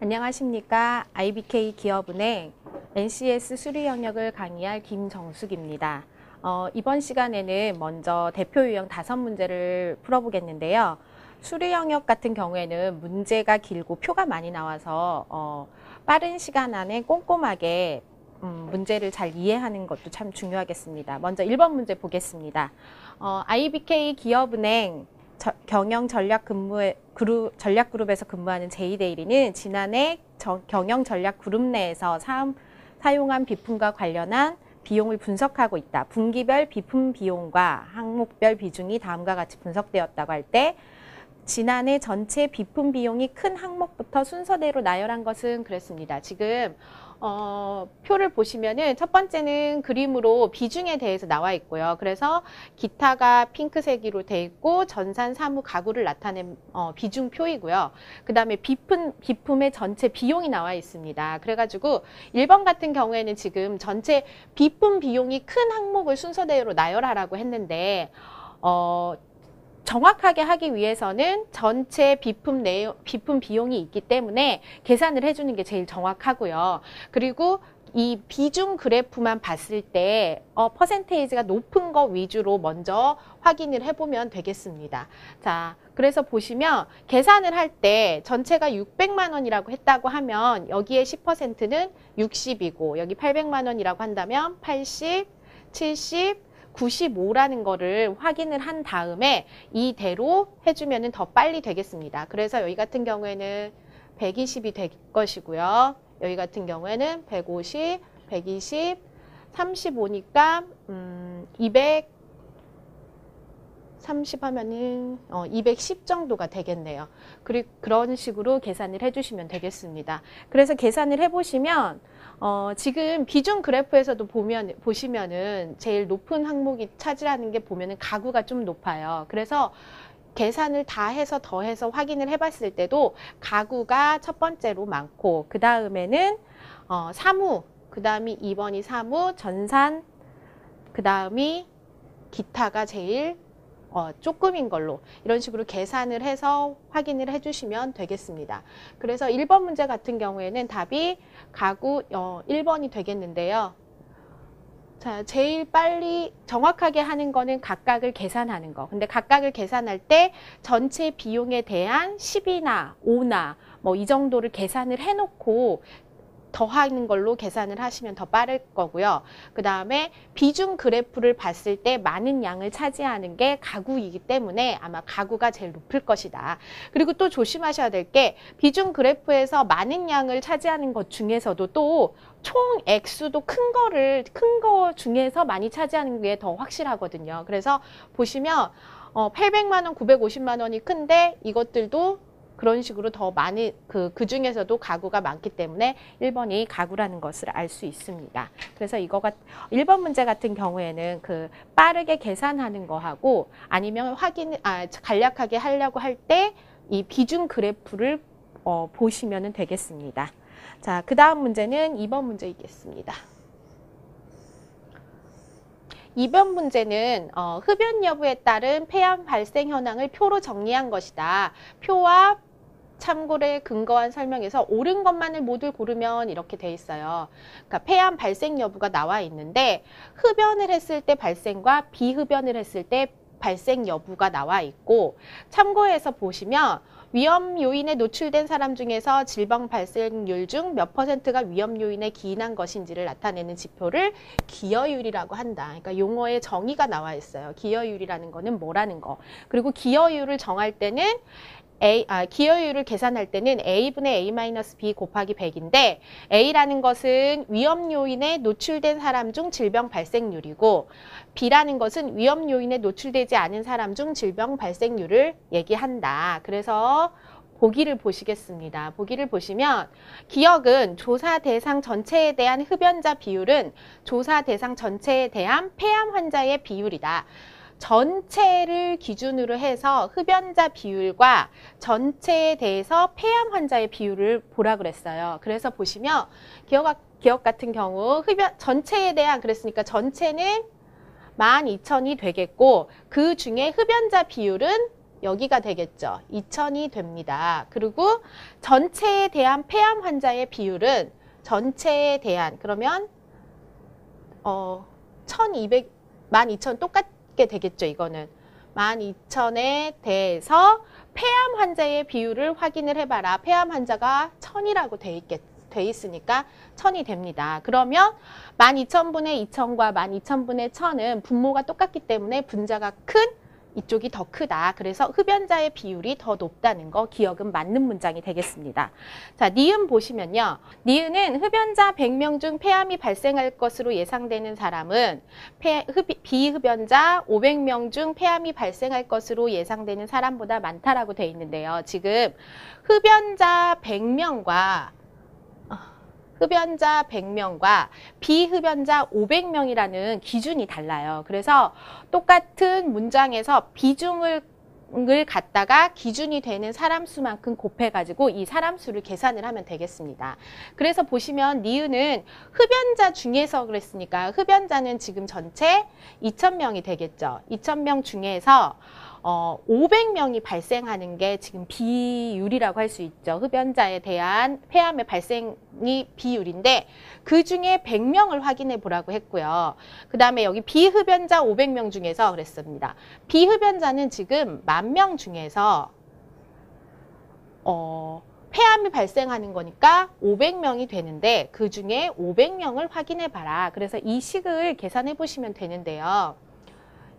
안녕하십니까. IBK 기업은행 NCS 수리 영역을 강의할 김정숙입니다. 이번 시간에는 먼저 대표 유형 5문제를 풀어보겠는데요. 수리 영역 같은 경우에는 문제가 길고 표가 많이 나와서 빠른 시간 안에 꼼꼼하게 문제를 잘 이해하는 것도 참 중요하겠습니다. 먼저 1번 문제 보겠습니다. IBK 기업은행 경영 전략 그룹에서 근무하는 제이데일리는 지난해 경영 전략 그룹 내에서 사용한 비품과 관련한 비용을 분석하고 있다. 분기별 비품 비용과 항목별 비중이 다음과 같이 분석되었다고 할 때 지난해 전체 비품 비용이 큰 항목부터 순서대로 나열한 것은 그랬습니다. 지금 표를 보시면은 첫 번째는 그림으로 비중에 대해서 나와 있고요. 그래서 기타가 핑크색으로 돼 있고 전산, 사무, 가구를 나타낸 비중표이고요. 그 다음에 비품의 전체 비용이 나와 있습니다. 그래가지고 1번 같은 경우에는 지금 전체 비품 비용이 큰 항목을 순서대로 나열하라고 했는데 정확하게 하기 위해서는 전체 비품 비용이 있기 때문에 계산을 해주는 게 제일 정확하고요. 그리고 이 비중 그래프만 봤을 때 퍼센테이지가 높은 거 위주로 먼저 확인을 해보면 되겠습니다. 자, 그래서 보시면 계산을 할 때 전체가 600만 원이라고 했다고 하면 여기에 10%는 60이고 여기 800만 원이라고 한다면 80, 70, 95라는 거를 확인을 한 다음에 이대로 해주면 더 빨리 되겠습니다. 그래서 여기 같은 경우에는 120이 될 것이고요. 여기 같은 경우에는 150, 120, 35니까 230 하면은 210 정도가 되겠네요. 그런 식으로 계산을 해주시면 되겠습니다. 그래서 계산을 해보시면 지금 비중 그래프에서도 보시면은 제일 높은 항목이 차지하는 게 보면은 가구가 좀 높아요. 그래서 계산을 다 해서 더해서 확인을 해봤을 때도 가구가 첫 번째로 많고 그 다음에는 사무, 그 다음이 2번이 사무, 전산, 그 다음이 기타가 제일 조금인 걸로 이런 식으로 계산을 해서 확인을 해주시면 되겠습니다. 그래서 1번 문제 같은 경우에는 답이 가구 1번이 되겠는데요. 자, 제일 빨리 정확하게 하는 거는 각각을 계산하는 거. 근데 각각을 계산할 때 전체 비용에 대한 10이나 5나 뭐 이 정도를 계산을 해놓고 더하는 걸로 계산을 하시면 더 빠를 거고요. 그 다음에 비중 그래프를 봤을 때 많은 양을 차지하는 게 가구이기 때문에 아마 가구가 제일 높을 것이다. 그리고 또 조심하셔야 될 게 비중 그래프에서 많은 양을 차지하는 것 중에서도 또 총 액수도 큰 거 중에서 많이 차지하는 게 더 확실하거든요. 그래서 보시면 800만 원, 950만 원이 큰데 이것들도 그런 식으로 더 많이 그 중에서도 가구가 많기 때문에 1번이 가구라는 것을 알 수 있습니다. 그래서 1번 문제 같은 경우에는 빠르게 계산하는 거하고 아니면 간략하게 하려고 할 때 이 비중 그래프를 보시면 되겠습니다. 자, 그 다음 문제는 2번 문제이겠습니다. 2번 문제는 흡연 여부에 따른 폐암 발생 현황을 표로 정리한 것이다. 표와 참고를 근거한 설명에서 옳은 것만을 모두 고르면 이렇게 돼 있어요. 그러니까 폐암 발생 여부가 나와 있는데 흡연을 했을 때 발생과 비흡연을 했을 때 발생 여부가 나와 있고 참고해서 보시면 위험 요인에 노출된 사람 중에서 질병 발생률 중 몇 %가 위험 요인에 기인한 것인지를 나타내는 지표를 기여율이라고 한다. 그러니까 용어의 정의가 나와 있어요. 기여율이라는 거는 뭐라는 거. 그리고 기여율을 정할 때는 기여율을 계산할 때는 A분의 A-B 곱하기 100인데 A라는 것은 위험 요인에 노출된 사람 중 질병 발생률이고 B라는 것은 위험 요인에 노출되지 않은 사람 중 질병 발생률을 얘기한다. 그래서 보기를 보시겠습니다. 보기를 보시면 기억은 조사 대상 전체에 대한 흡연자 비율은 조사 대상 전체에 대한 폐암 환자의 비율이다. 전체를 기준으로 해서 흡연자 비율과 전체에 대해서 폐암 환자의 비율을 보라 그랬어요. 그래서 보시면 기억 같은 경우 전체에 대한 그랬으니까 전체는 12,000이 되겠고 그 중에 흡연자 비율은 여기가 되겠죠. 2000이 됩니다. 그리고 전체에 대한 폐암 환자의 비율은 전체에 대한 그러면 1200, 12,000 똑같게 되겠죠. 이거는 12,000에 대해서 폐암 환자의 비율을 확인을 해봐라. 폐암 환자가 1000이라고 돼 있으니까 1000이 됩니다. 그러면 12,000분의 2000과 12,000분의 1000은 분모가 똑같기 때문에 분자가 큰 이쪽이 더 크다. 그래서 흡연자의 비율이 더 높다는 거 기억은 맞는 문장이 되겠습니다. 자, 니은 보시면요. 니은은 흡연자 100명 중 폐암이 발생할 것으로 예상되는 사람은 비흡연자 500명 중 폐암이 발생할 것으로 예상되는 사람보다 많다라고 되어 있는데요. 지금 흡연자 100명과 흡연자 100명과 비흡연자 500명이라는 기준이 달라요. 그래서 똑같은 문장에서 비중을 갖다가 기준이 되는 사람 수만큼 곱해가지고 이 사람 수를 계산을 하면 되겠습니다. 그래서 보시면 니은은 흡연자 중에서 그랬으니까 흡연자는 지금 전체 2000명이 되겠죠. 2000명 중에서 500명이 발생하는 게 지금 비율이라고 할 수 있죠. 흡연자에 대한 폐암의 발생이 비율인데 그 중에 100명을 확인해 보라고 했고요. 그 다음에 여기 비흡연자 500명 중에서 그랬습니다. 비흡연자는 지금 10,000명 중에서 폐암이 발생하는 거니까 500명이 되는데 그 중에 500명을 확인해 봐라. 그래서 이 식을 계산해 보시면 되는데요.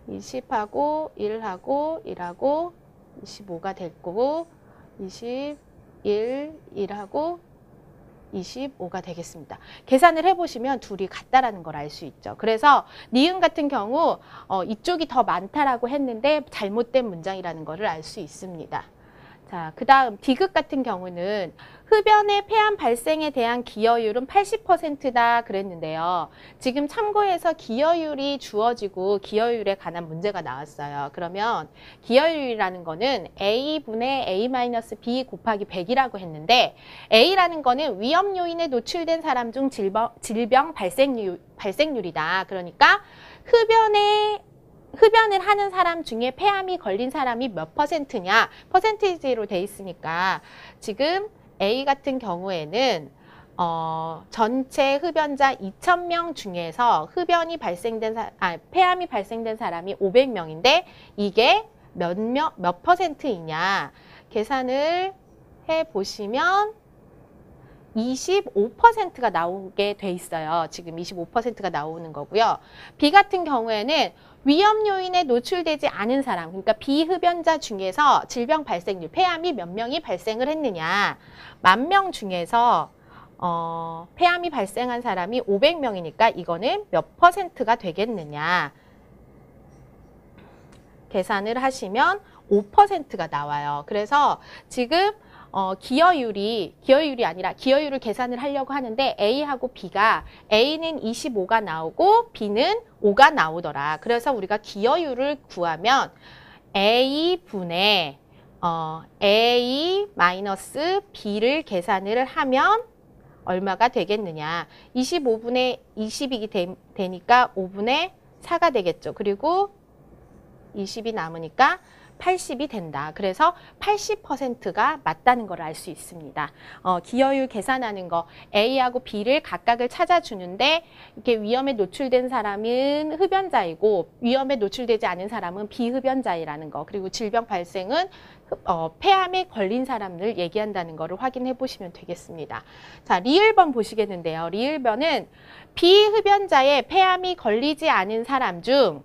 20하고 1하고 1하고 25가 될 거고 21, 1하고 25가 되겠습니다. 계산을 해보시면 둘이 같다라는 걸 알 수 있죠. 그래서 니은 같은 경우 이쪽이 더 많다라고 했는데 잘못된 문장이라는 것을 알 수 있습니다. 자, 그 다음 디귿 같은 경우는 흡연의 폐암 발생에 대한 기여율은 80%다 그랬는데요. 지금 참고해서 기여율이 주어지고 기여율에 관한 문제가 나왔어요. 그러면 기여율이라는 거는 A분의 A-B 곱하기 100이라고 했는데 A라는 거는 위험 요인에 노출된 사람 중 질병 발생률이다. 그러니까 흡연을 하는 사람 중에 폐암이 걸린 사람이 몇 %냐 퍼센티지로 돼 있으니까 지금 A 같은 경우에는 전체 흡연자 2000명 중에서 폐암이 발생된 사람이 500명인데 이게 몇 %이냐 계산을 해 보시면 25%가 나오게 돼 있어요. 지금 25%가 나오는 거고요. B 같은 경우에는 위험 요인에 노출되지 않은 사람, 그러니까 비흡연자 중에서 질병 발생률, 폐암이 몇 명이 발생을 했느냐. 10,000명 중에서 폐암이 발생한 사람이 500명이니까 이거는 몇 %가 되겠느냐. 계산을 하시면 5%가 나와요. 그래서 지금 기여율이 아니라 기여율을 계산을 하려고 하는데 A하고 B가 A는 25가 나오고 B는 5가 나오더라. 그래서 우리가 기여율을 구하면 A분의 A-B를 계산을 하면 얼마가 되겠느냐. 25분의 20이 되니까 5분의 4가 되겠죠. 그리고 20이 남으니까 80이 된다. 그래서 80%가 맞다는 걸 알 수 있습니다. 기여율 계산하는 거 A하고 B를 각각을 찾아주는데 이렇게 위험에 노출된 사람은 흡연자이고 위험에 노출되지 않은 사람은 비흡연자이라는 거 그리고 질병 발생은 폐암에 걸린 사람을 얘기한다는 거를 확인해 보시면 되겠습니다. 자, 리을번 보시겠는데요. 리을번은 비흡연자의 폐암이 걸리지 않은 사람 중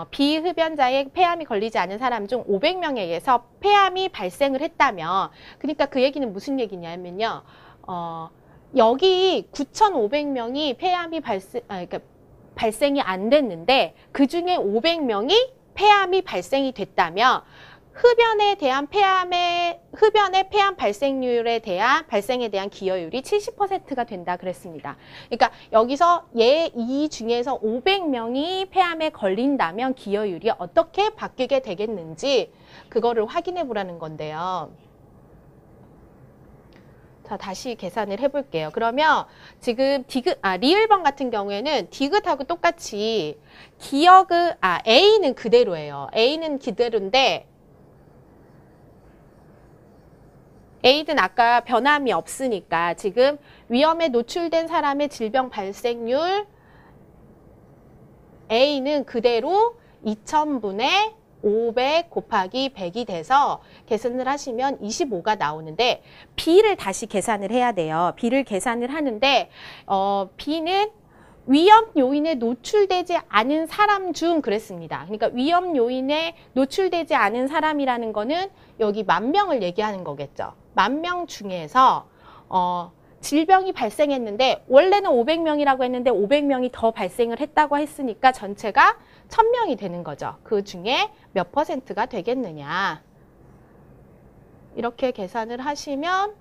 비흡연자의 폐암이 걸리지 않은 사람 중 500명에 의해서 폐암이 발생을 했다면 그러니까 그 얘기는 무슨 얘기냐면요. 여기 9,500명이 폐암이 그러니까 발생이 안 됐는데 그중에 500명이 폐암이 발생이 됐다면 흡연의 폐암 발생에 대한 기여율이 70%가 된다 그랬습니다. 그러니까 여기서 이 중에서 500명이 폐암에 걸린다면 기여율이 어떻게 바뀌게 되겠는지 그거를 확인해 보라는 건데요. 자, 다시 계산을 해볼게요. 그러면 지금 리을번 같은 경우에는 디귿하고 똑같이 A는 그대로예요. A는 그대로인데 A는 아까 변함이 없으니까 지금 위험에 노출된 사람의 질병 발생률 A는 그대로 2000분의 500 곱하기 100이 돼서 계산을 하시면 25가 나오는데 B를 다시 계산을 해야 돼요. B를 계산을 하는데 B는 위험 요인에 노출되지 않은 사람 중 그랬습니다. 그러니까 위험 요인에 노출되지 않은 사람이라는 거는 여기 10,000명을 얘기하는 거겠죠. 10,000명 중에서 질병이 발생했는데 원래는 500명이라고 했는데 500명이 더 발생을 했다고 했으니까 전체가 1000명이 되는 거죠. 그 중에 몇 %가 되겠느냐. 이렇게 계산을 하시면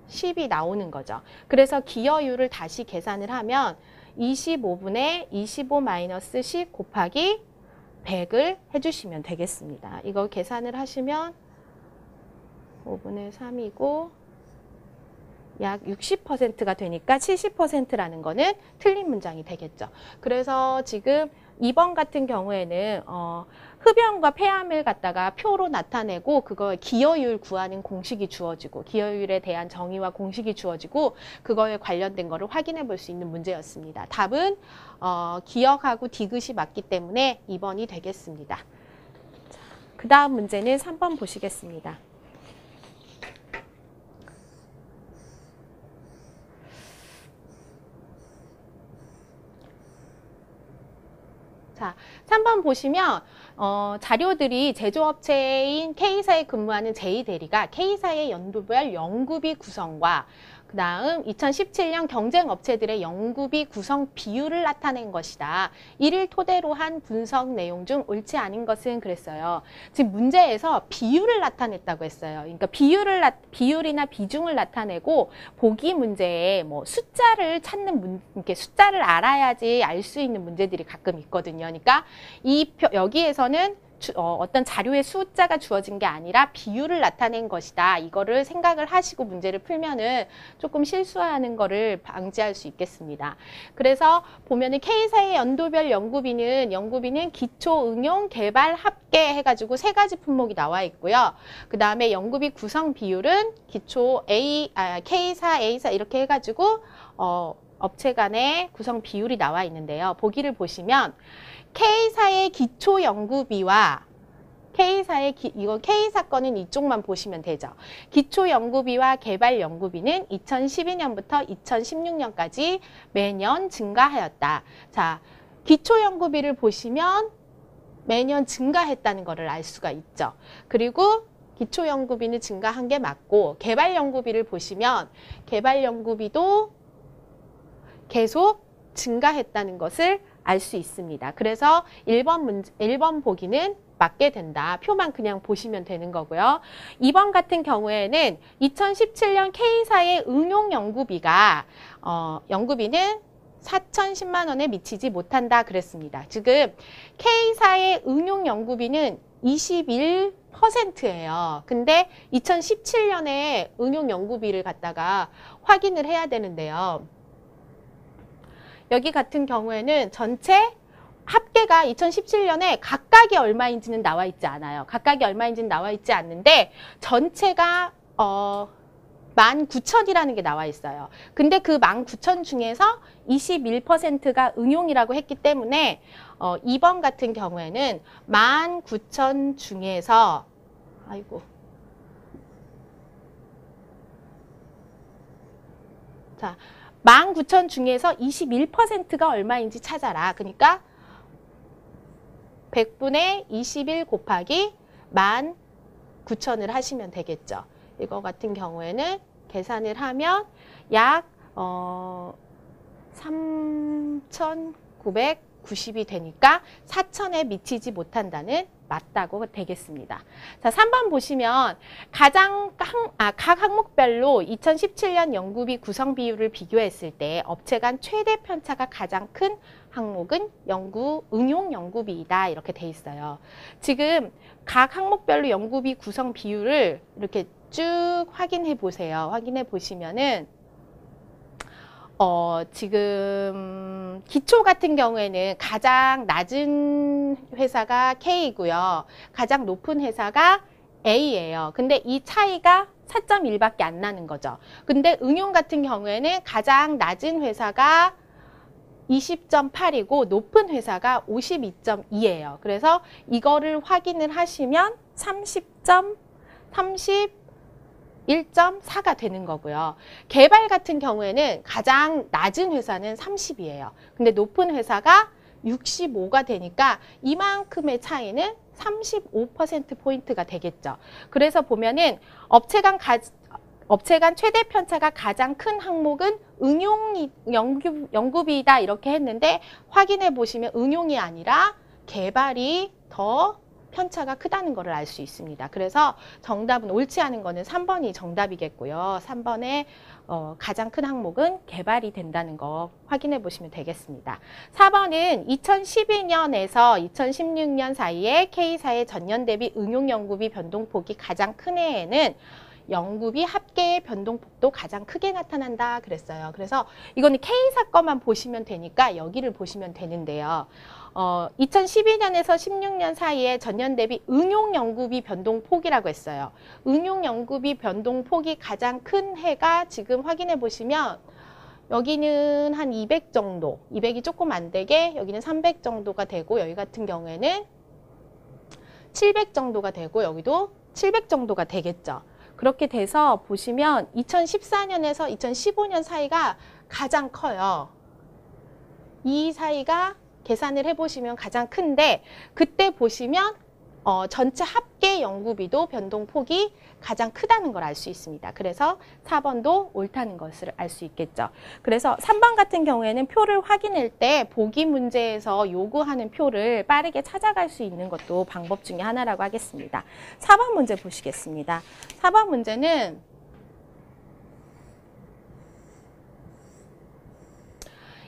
10이 나오는 거죠. 그래서 기여율을 다시 계산을 하면 25분의 25 마이너스 10 곱하기 100을 해주시면 되겠습니다. 이거 계산을 하시면 5분의 3이고 약 60%가 되니까 70%라는 거는 틀린 문장이 되겠죠. 그래서 지금 2번 같은 경우에는 흡연과 폐암을 갖다가 표로 나타내고 그거에 기여율 구하는 공식이 주어지고 기여율에 대한 정의와 공식이 주어지고 그거에 관련된 거를 확인해 볼 수 있는 문제였습니다. 답은 기억하고 디귿이 맞기 때문에 2번이 되겠습니다. 그 다음 문제는 3번 보시겠습니다. 자, 3번 보시면 자료들이 제조업체인 K사에 근무하는 제2대리가 K사의 연도별 연구비 구성과 그 다음 2017년 경쟁업체들의 연구비 구성 비율을 나타낸 것이다. 이를 토대로 한 분석 내용 중 옳지 않은 것은 그랬어요. 지금 문제에서 비율을 나타냈다고 했어요. 그러니까 비율이나 비중을 나타내고 보기 문제에 뭐 숫자를 찾는 이렇게 숫자를 알아야지 알 수 있는 문제들이 가끔 있거든요. 그러니까 여기에서는 어떤 자료의 숫자가 주어진 게 아니라 비율을 나타낸 것이다. 이거를 생각을 하시고 문제를 풀면은 조금 실수하는 거를 방지할 수 있겠습니다. 그래서 보면은 K사의 연도별 연구비는 기초, 응용, 개발, 합계 해가지고 3가지 품목이 나와 있고요. 그 다음에 연구비 구성 비율은 기초 K사, A사 이렇게 해가지고 업체 간의 구성 비율이 나와 있는데요. 보기를 보시면 K사의 기초 연구비와 이거 K사 건은 이쪽만 보시면 되죠. 기초 연구비와 개발 연구비는 2012년부터 2016년까지 매년 증가하였다. 자, 기초 연구비를 보시면 매년 증가했다는 것을 알 수가 있죠. 그리고 기초 연구비는 증가한 게 맞고 개발 연구비를 보시면 개발 연구비도 계속 증가했다는 것을 알 수 있습니다. 그래서 1번 보기는 맞게 된다. 표만 그냥 보시면 되는 거고요. 2번 같은 경우에는 2017년 K사의 응용 연구비가 연구비는 4,010만 원에 미치지 못한다 그랬습니다. 지금 K사의 응용 연구비는 21%예요. 근데 2017년에 응용 연구비를 갖다가 확인을 해야 되는데요. 여기 같은 경우에는 전체 합계가 2017년에 각각이 얼마인지는 나와 있지 않아요. 각각이 얼마인지는 나와 있지 않는데 전체가 19,000이라는 게 나와 있어요. 근데 그 19,000 중에서 21%가 응용이라고 했기 때문에 2번 같은 경우에는 19,000 중에서 자, 19,000 중에서 21%가 얼마인지 찾아라. 그러니까 100분의 21 곱하기 19,000을 하시면 되겠죠. 이거 같은 경우에는 계산을 하면 약 3,990이 되니까 4,000에 미치지 못한다는 맞다고 되겠습니다. 자, 3번 보시면 각 항목별로 2017년 연구비 구성 비율을 비교했을 때 업체 간 최대 편차가 가장 큰 항목은 응용 연구비이다. 이렇게 돼 있어요. 지금 각 항목별로 연구비 구성 비율을 이렇게 쭉 확인해 보세요. 확인해 보시면은 지금 기초 같은 경우에는 가장 낮은 회사가 K이고요. 가장 높은 회사가 A예요. 근데 이 차이가 4.1밖에 안 나는 거죠. 근데 응용 같은 경우에는 가장 낮은 회사가 20.8이고 높은 회사가 52.2예요. 그래서 이거를 확인을 하시면 1.4가 되는 거고요. 개발 같은 경우에는 가장 낮은 회사는 30이에요. 근데 높은 회사가 65가 되니까 이만큼의 차이는 35%포인트가 되겠죠. 그래서 보면은 업체 간 최대 편차가 가장 큰 항목은 응용 연구비다 이렇게 했는데 확인해 보시면 응용이 아니라 개발이 더 편차가 크다는 것을 알 수 있습니다. 그래서 정답은 옳지 않은 거는 3번이 정답이겠고요. 3번의 가장 큰 항목은 개발이 된다는 거 확인해 보시면 되겠습니다. 4번은 2012년에서 2016년 사이에 K사의 전년 대비 응용 연구비 변동폭이 가장 큰 해에는 연구비 합계의 변동폭도 가장 크게 나타난다 그랬어요. 그래서 이거는 K사 거만 보시면 되니까 여기를 보시면 되는데요. 2012년에서 16년 사이에 전년 대비 응용 연구비 변동폭이라고 했어요. 응용 연구비 변동폭이 가장 큰 해가 지금 확인해 보시면 여기는 한 200 정도, 200이 조금 안 되게 여기는 300 정도가 되고 여기 같은 경우에는 700 정도가 되고 여기도 700 정도가 되겠죠. 그렇게 돼서 보시면 2014년에서 2015년 사이가 가장 커요. 이 사이가 계산을 해보시면 가장 큰데 그때 보시면 전체 합계 연구비도 변동폭이 가장 크다는 걸 알 수 있습니다. 그래서 4번도 옳다는 것을 알 수 있겠죠. 그래서 3번 같은 경우에는 표를 확인할 때 보기 문제에서 요구하는 표를 빠르게 찾아갈 수 있는 것도 방법 중에 하나라고 하겠습니다. 4번 문제 보시겠습니다. 4번 문제는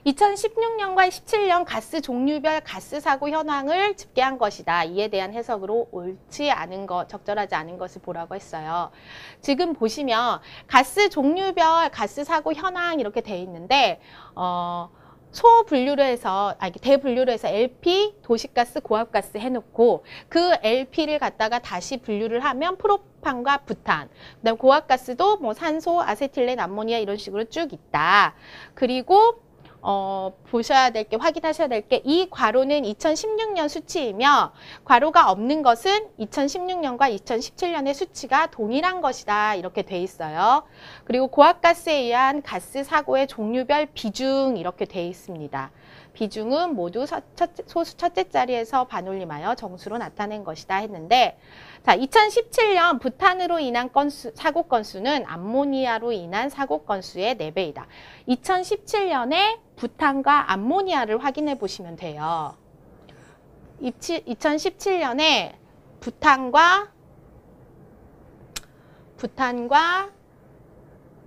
2016년과 17년 가스 종류별 가스 사고 현황을 집계한 것이다. 이에 대한 해석으로 옳지 않은 것, 적절하지 않은 것을 보라고 했어요. 지금 보시면 가스 종류별 가스 사고 현황 이렇게 돼 있는데 소분류로 해서, 대분류로 해서 LP, 도시가스, 고압가스 해놓고 그 LP를 갖다가 다시 분류를 하면 프로판과 부탄, 그다음 고압가스도 뭐 산소, 아세틸렌, 암모니아 이런 식으로 쭉 있다. 그리고 보셔야 될 게, 확인하셔야 될 게, 이 괄호는 2016년 수치이며 괄호가 없는 것은 2016년과 2017년의 수치가 동일한 것이다. 이렇게 돼 있어요. 그리고 고압가스에 의한 가스 사고의 종류별 비중 이렇게 돼 있습니다. 비중은 모두 소수 첫째 자리에서 반올림하여 정수로 나타낸 것이다 했는데, 자, 2017년 부탄으로 인한 사고 건수는 암모니아로 인한 사고 건수의 4배이다. 2017년에 부탄과 암모니아를 확인해 보시면 돼요. 2017년에 부탄과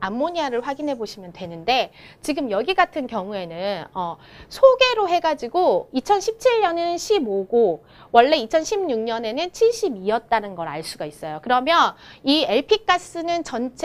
암모니아를 확인해 보시면 되는데 지금 여기 같은 경우에는 소개로 해가지고 2017년은 15고 원래 2016년에는 72였다는 걸 알 수가 있어요. 그러면 이 LP가스는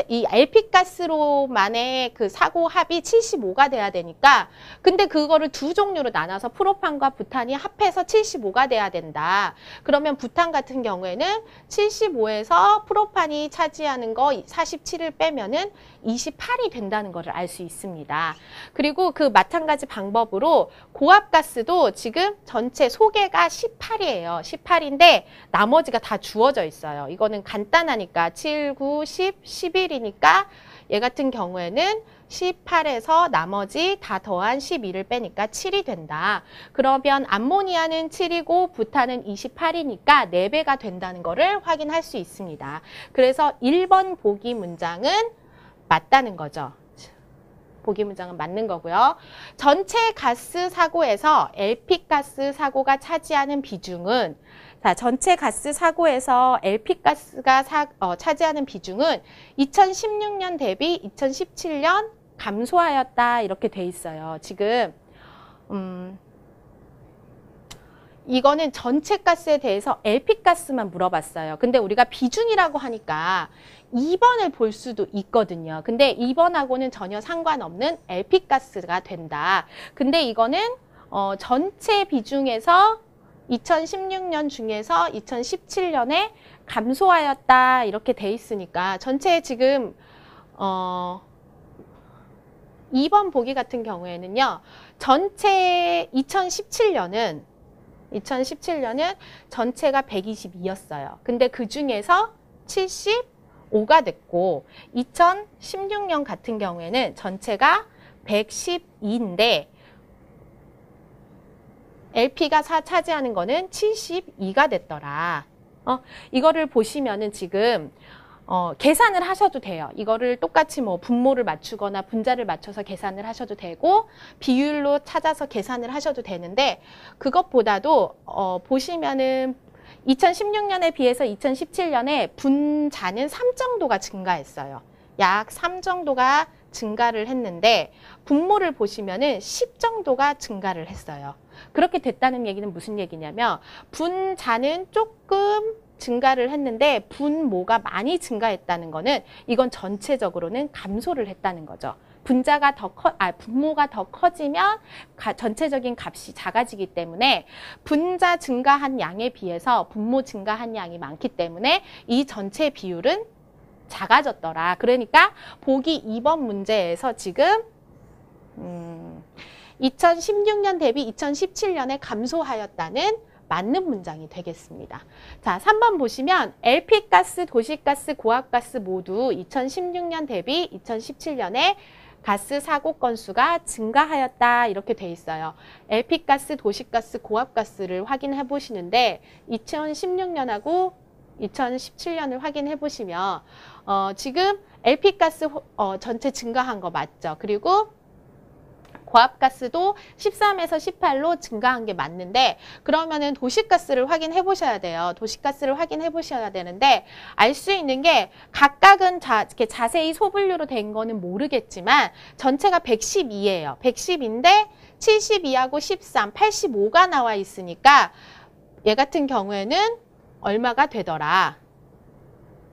이 LP가스로만의 그 사고 합이 75가 돼야 되니까 근데 그거를 두 종류로 나눠서 프로판과 부탄이 합해서 75가 돼야 된다. 그러면 부탄 같은 경우에는 75에서 프로판이 차지하는 거 47을 빼면은 28이 된다는 것을 알 수 있습니다. 그리고 그 마찬가지 방법으로 고압가스도 지금 전체 소개가 18이에요. 18인데 나머지가 다 주어져 있어요. 이거는 간단하니까 7, 9, 10, 11이니까 얘 같은 경우에는 18에서 나머지 다 더한 12를 빼니까 7이 된다. 그러면 암모니아는 7이고 부탄은 28이니까 4배가 된다는 것을 확인할 수 있습니다. 그래서 1번 보기 문장은 맞다는 거죠. 보기 문장은 맞는 거고요. 전체 가스 사고에서 LP가스 사고가 차지하는 비중은 전체 가스 사고에서 LP가스가 차지하는 비중은 2016년 대비 2017년 감소하였다 이렇게 돼 있어요. 지금 이거는 전체 가스에 대해서 LP가스만 물어봤어요. 근데 우리가 비중이라고 하니까 2번을 볼 수도 있거든요. 근데 2번하고는 전혀 상관없는 LP가스가 된다. 근데 이거는 전체 비중에서 2016년 중에서 2017년에 감소하였다 이렇게 돼 있으니까 전체 지금 2번 보기 같은 경우에는요. 전체 2017년은 전체가 122였어요. 근데 그 중에서 75가 됐고 2016년 같은 경우에는 전체가 112인데 LP가 차지하는 거는 72가 됐더라. 이거를 보시면은 지금 계산을 하셔도 돼요. 이거를 똑같이 뭐 분모를 맞추거나 분자를 맞춰서 계산을 하셔도 되고 비율로 찾아서 계산을 하셔도 되는데 그것보다도 보시면은 2016년에 비해서 2017년에 분자는 3 정도가 증가했어요. 약 3 정도가 증가를 했는데 분모를 보시면은 10 정도가 증가를 했어요. 그렇게 됐다는 얘기는 무슨 얘기냐면 분자는 조금 증가를 했는데 분모가 많이 증가했다는 거는 이건 전체적으로는 감소를 했다는 거죠. 분모가 더 커지면 전체적인 값이 작아지기 때문에 분자 증가한 양에 비해서 분모 증가한 양이 많기 때문에 이 전체 비율은 작아졌더라. 그러니까 보기 2번 문제에서 지금 2016년 대비 2017년에 감소하였다는 맞는 문장이 되겠습니다. 자, 3번 보시면 LP가스, 도시가스, 고압가스 모두 2016년 대비 2017년에 가스 사고 건수가 증가하였다 이렇게 돼 있어요. LP가스, 도시가스, 고압가스를 확인해 보시는데 2016년하고 2017년을 확인해 보시면 지금 LP가스 전체 증가한 거 맞죠? 그리고 고압가스도 13에서 18로 증가한 게 맞는데 그러면은 도시가스를 확인해 보셔야 돼요. 도시가스를 확인해 보셔야 되는데 알 수 있는 게 각각은 이렇게 자세히 소분류로 된 거는 모르겠지만 전체가 112예요. 110인데 72하고 13, 85가 나와 있으니까 얘 같은 경우에는 얼마가 되더라?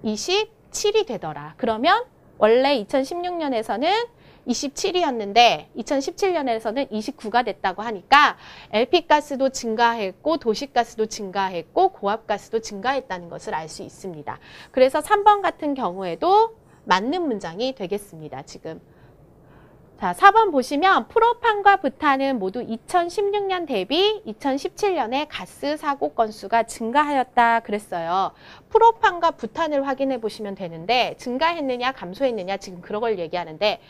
27이 되더라. 그러면 원래 2016년에서는 27이었는데 2017년에서는 29가 됐다고 하니까 LP가스도 증가했고 도시가스도 증가했고 고압가스도 증가했다는 것을 알 수 있습니다. 그래서 3번 같은 경우에도 맞는 문장이 되겠습니다. 지금. 자, 4번 보시면 프로판과 부탄은 모두 2016년 대비 2017년에 가스 사고 건수가 증가하였다 그랬어요. 프로판과 부탄을 확인해 보시면 되는데 증가했느냐 감소했느냐 지금 그런 걸 얘기하는데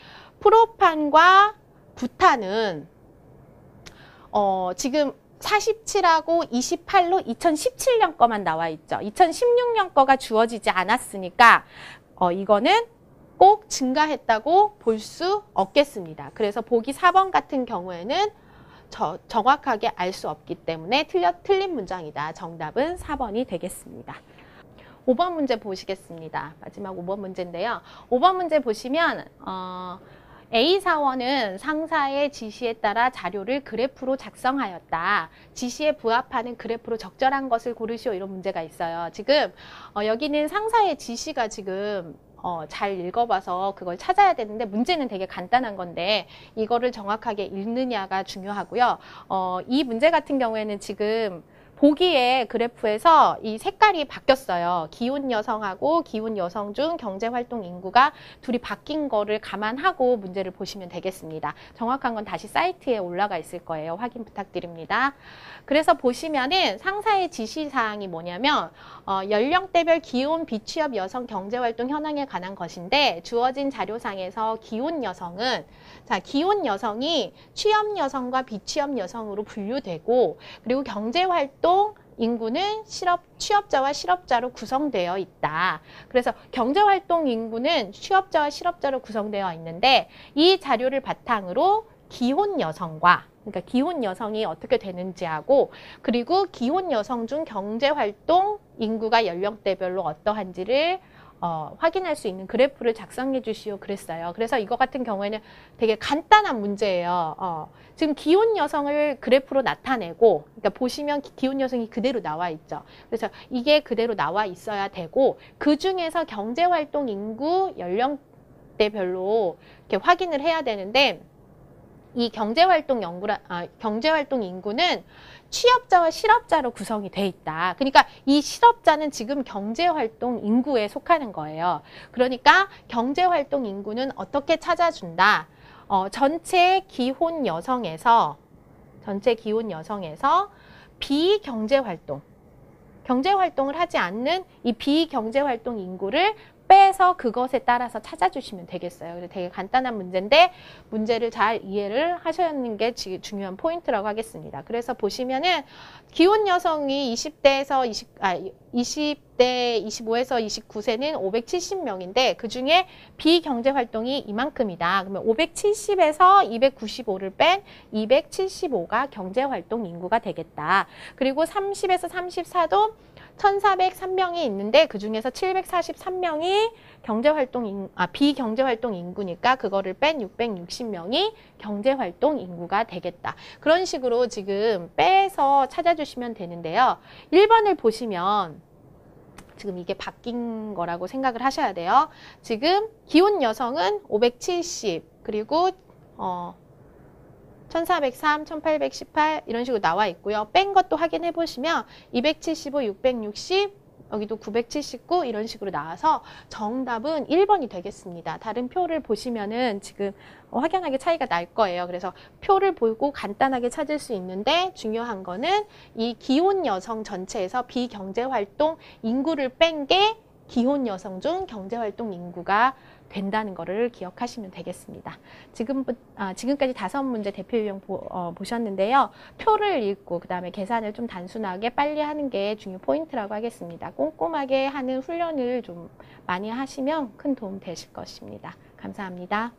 프로판과 부탄은 지금 47하고 28로 2017년 거만 나와 있죠. 2016년 거가 주어지지 않았으니까 이거는 꼭 증가했다고 볼 수 없겠습니다. 그래서 보기 4번 같은 경우에는 정확하게 알 수 없기 때문에 틀린 문장이다. 정답은 4번이 되겠습니다. 5번 문제 보시겠습니다. 마지막 5번 문제인데요. 5번 문제 보시면 A 사원은 상사의 지시에 따라 자료를 그래프로 작성하였다. 지시에 부합하는 그래프로 적절한 것을 고르시오. 이런 문제가 있어요. 지금 여기는 상사의 지시가 지금 잘 읽어봐서 그걸 찾아야 되는데 문제는 되게 간단한 건데 이거를 정확하게 읽느냐가 중요하고요. 이 문제 같은 경우에는 지금 보기에 그래프에서 이 색깔이 바뀌었어요. 기혼 여성하고 기혼 여성 중 경제활동 인구가 둘이 바뀐 거를 감안하고 문제를 보시면 되겠습니다. 정확한 건 다시 사이트에 올라가 있을 거예요. 확인 부탁드립니다. 그래서 보시면은 상사의 지시사항이 뭐냐면 연령대별 기혼 비취업 여성 경제활동 현황에 관한 것인데 주어진 자료상에서 기혼 여성은 기혼 여성이 취업 여성과 비취업 여성으로 분류되고 그리고 경제활동 인구는 취업자와 실업자로 구성되어 있다. 그래서 경제활동 인구는 취업자와 실업자로 구성되어 있는데 이 자료를 바탕으로 기혼 여성과 그러니까 기혼 여성이 어떻게 되는지하고 그리고 기혼 여성 중 경제활동 인구가 연령대별로 어떠한지를 확인할 수 있는 그래프를 작성해 주시오 그랬어요. 그래서 이거 같은 경우에는 되게 간단한 문제예요. 지금 기혼 여성을 그래프로 나타내고 그러니까 보시면 기혼 여성이 그대로 나와 있죠. 그래서 이게 그대로 나와 있어야 되고 그 중에서 경제활동 인구 연령대별로 이렇게 확인을 해야 되는데 이 경제활동 인구는 취업자와 실업자로 구성이 돼 있다. 그러니까 이 실업자는 지금 경제활동 인구에 속하는 거예요. 그러니까 경제활동 인구는 어떻게 찾아준다? 전체 기혼 여성에서 경제활동을 하지 않는 이 비경제활동 인구를 빼서 그것에 따라서 찾아주시면 되겠어요. 그래서 되게 간단한 문제인데 문제를 잘 이해를 하시는 게 중요한 포인트라고 하겠습니다. 그래서 보시면은 기혼 여성이 20대, 25에서 29세는 570명인데 그중에 비경제활동이 이만큼이다. 그러면 570에서 295를 뺀 275가 경제활동 인구가 되겠다. 그리고 30에서 34도 1,403명이 있는데 그중에서 743명이 비경제활동 인구니까 그거를 뺀 660명이 경제활동 인구가 되겠다. 그런 식으로 지금 빼서 찾아주시면 되는데요. 1번을 보시면 지금 이게 바뀐 거라고 생각을 하셔야 돼요. 지금 기혼 여성은 570 그리고 1403, 1818 이런 식으로 나와 있고요. 뺀 것도 확인해 보시면 275, 660, 여기도 979 이런 식으로 나와서 정답은 1번이 되겠습니다. 다른 표를 보시면은 지금 확연하게 차이가 날 거예요. 그래서 표를 보고 간단하게 찾을 수 있는데 중요한 거는 이 기혼 여성 전체에서 비경제활동 인구를 뺀 게 기혼 여성 중 경제활동 인구가 된다는 거를 기억하시면 되겠습니다. 지금까지 5문제 대표 유형 보셨는데요. 표를 읽고 그 다음에 계산을 좀 단순하게 빨리 하는 게 중요 포인트라고 하겠습니다. 꼼꼼하게 하는 훈련을 좀 많이 하시면 큰 도움 되실 것입니다. 감사합니다.